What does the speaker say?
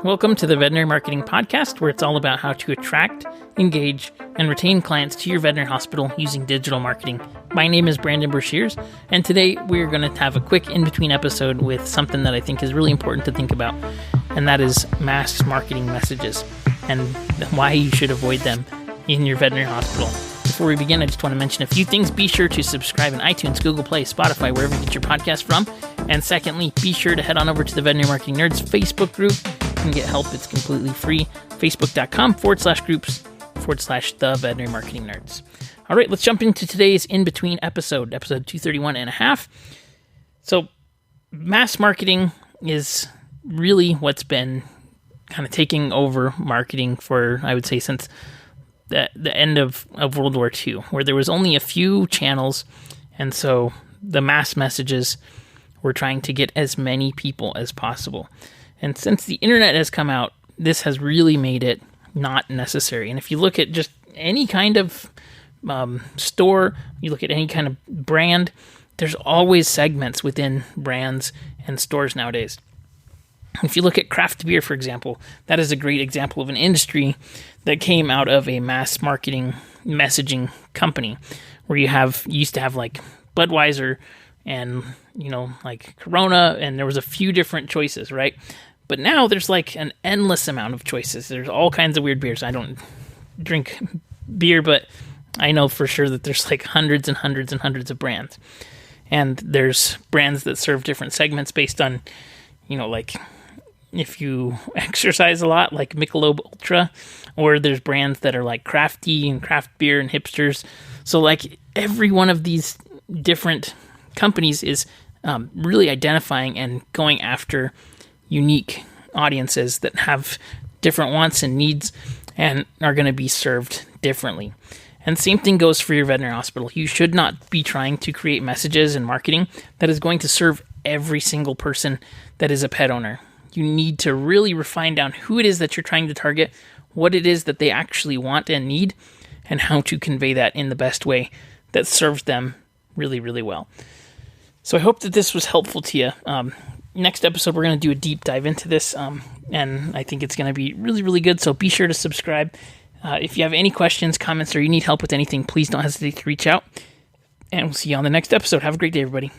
Welcome to the Veterinary Marketing Podcast, where it's all about how to attract, engage, and retain clients to your veterinary hospital using digital marketing. My name is Brandon Brashears, and today we're going to have a quick in-between episode with something that I think is really important to think about, and that is mass marketing messages and why you should avoid them in your veterinary hospital. Before we begin, I just want to mention a few things. Be sure to subscribe in iTunes, Google Play, Spotify, wherever you get your podcast from. And secondly, be sure to head on over to the Veterinary Marketing Nerds Facebook group. You can get help. It's completely free. Facebook.com/groups/the Veterinary Marketing Nerds. All right, let's jump into today's in-between episode 231 and a half. So mass marketing is really what's been kind of taking over marketing for, I would say, since the end of World War II, where there was only a few channels, and so the mass messages were trying to get as many people as possible. And since the internet has come out, this has really made it not necessary. And if you look at just any kind of store, you look at any kind of brand, there's always segments within brands and stores nowadays. If you look at craft beer, for example, that is a great example of an industry that came out of a mass marketing messaging company, where you used to have like Budweiser and, like Corona, and there was a few different choices, right? But now there's like an endless amount of choices. There's all kinds of weird beers. I don't drink beer, but I know for sure that there's like hundreds and hundreds and hundreds of brands. And there's brands that serve different segments based on, like if you exercise a lot, like Michelob Ultra, or there's brands that are like crafty and craft beer and hipsters. So like every one of these different companies is really identifying and going after unique audiences that have different wants and needs and are going to be served differently. And same thing goes for your veterinary hospital. You should not be trying to create messages and marketing that is going to serve every single person that is a pet owner. You need to really refine down who it is that you're trying to target, what it is that they actually want and need, and how to convey that in the best way that serves them really, really well. So I hope that this was helpful to you. Next episode, we're going to do a deep dive into this, and I think it's going to be really, really good. So be sure to subscribe. If you have any questions, comments, or you need help with anything, please don't hesitate to reach out. And we'll see you on the next episode. Have a great day, everybody.